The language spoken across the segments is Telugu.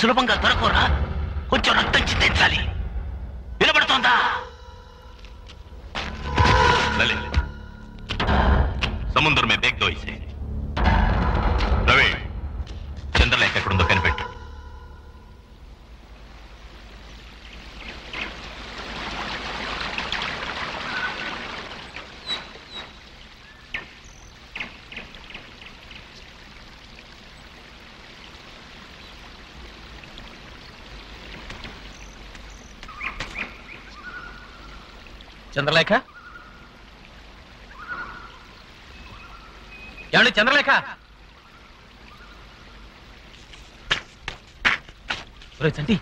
సులభంగా దొరకరా కొంచెం రక్తం చిందించాలి వినబడుతోందా లలిత్ సముద్రం మే దేఖ్ దో ఇసే రవి చంద్రలేఖ ఎక్కడుందో కనిపెట్టు చంద్రలేఖ ఏమండి చంద్రలేఖ చంటి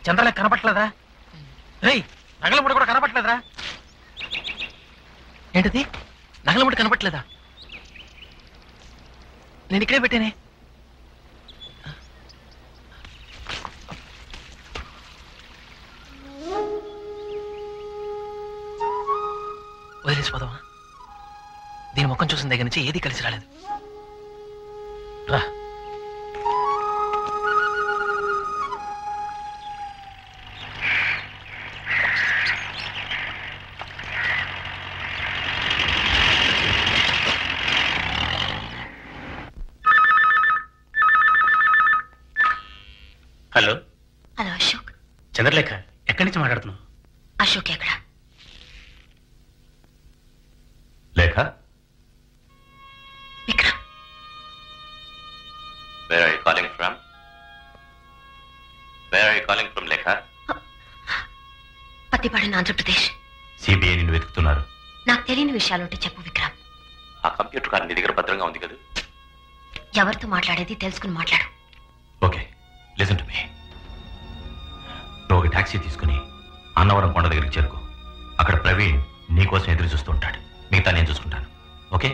చంద్రలేఖ కనపట్లేదా రేయ్ నగలముడి కూడా కనపట్లేదురా ఏంటిది నగలముడి కనపట్లేదా నేను ఇక్కడే పెట్టానే వదిలేసిపోదామా దీని ముఖం చూసిన దగ్గర నుంచి ఏది కలిసి రాలేదు రా హలో హలో అశోక్ చంద్రలేఖ ఎక్కడి నుంచి మాట్లాడుతున్నావు అశోక్ ఎక్కడ లేఖ Vikram Where are you calling from? Where are you calling from, లేఖ పత్తిపాడు ఆంధ్రప్రదేశ్ సిబిఐ నిన్ను వెతుకుతున్నారు నాకు తెలియని విషయాలుంటే చెప్పు విక్రమ్ ఆ కంప్యూటర్ కార్డు నీ దగ్గర భద్రంగా ఉంది కదా ఎవరితో మాట్లాడేది తెలుసుకుని మాట్లాడు ఓకే లిసన్ టు మీ నువ్వు ఒక టాక్సీ తీసుకుని అన్నవరం కొండ దగ్గరికి చేరుకో అక్కడ ప్రవీణ్ నీకోసం ఎదురు చూస్తూ ఉంటాడు మిగతా నేను చూసుకుంటాను ఓకే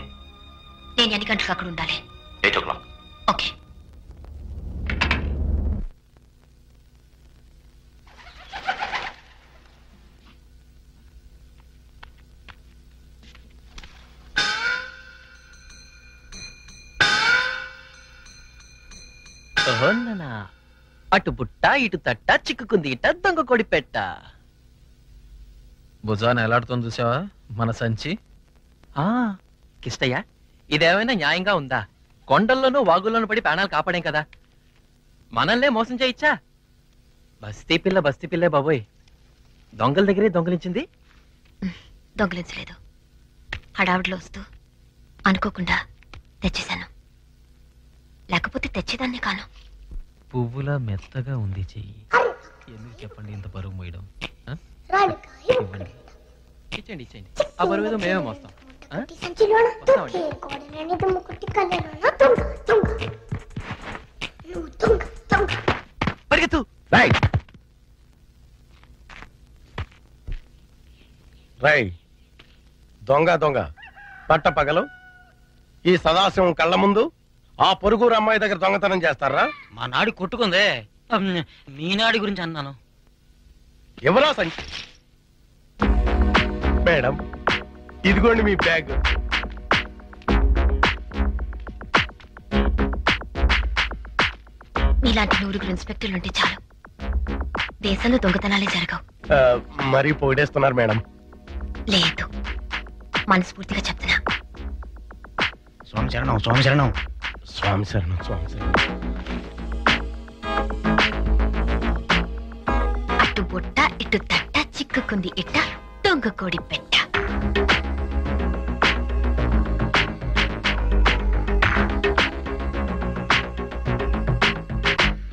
నేను ఎన్ని గంటలకు అక్కడ ఉండాలి 8 o'clock ఓకే అటు బుట్ట ఇటు తట్ట చిక్కుకుంది ఇట దొంగ కొడి పెట్ట భుజాన్ని ఎలాడుతుంది చూసావా మన సంచి కిష్టయ్య ఇదేమైనా న్యాయంగా ఉందా కొండల్లోనూ వాగుల్లోనూ పడి ప్రాణాలు కాపాడేం కదా మనల్నే మోసం చేయించా బస్తీ పిల్లే బాబోయ్ దొంగల దగ్గరే దొంగలించింది దొంగలించలేదు హడావిడిలో వస్తూ అనుకోకుండా తెచ్చేశాను లేకపోతే తెచ్చేదాన్ని కాను పువ్వులా మెత్తగా ఉంది చెయ్యి ఎందుకు చెప్పండి ఇంత బరువు మోయడం ఇచ్చేయండి ఆ బరువు ఏదో మేమే మోస్తాం పరిగెత్తు రై దొంగ దొంగ పట్ట పగలు ఈ సదాశివం కళ్ళ ముందు ఆ పొరుగురు అమ్మాయి దగ్గర దొంగతనం చేస్తారా? మా నాడి కొట్టుకుందే, మీ నాడి గురించి అన్నాను. ఎవరా సంచి? మేడం ఇదిగోండి మీ బ్యాగ్. మీలాంటి 100 ఇన్స్పెక్టర్లు ఉంటే చాలు, దేశంలో దొంగతనాలే జరగవు. మరీ పొగిడేస్తున్నారు మేడం. లేదు, మనస్ఫూర్తిగా చెప్తున్నా. స్వామి శరణం, స్వామి శరణం. స్వామి శరణం, స్వామి శరణం. అటు బొట్ట ఇటు తట్ట చిక్కుకుంది ఇట్ట దొంగ కోడి పెట్ట.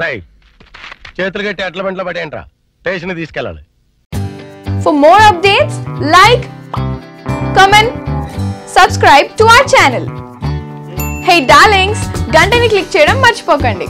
రై చేతులు కట్టి అట్ల బంట్లో పడేంట్రా, స్టేషన్ తీసుకెళ్ళాలి. For more updates, like, comment, subscribe to our channel. Hey darlings, గంటని click చేయడం మర్చిపోకండి.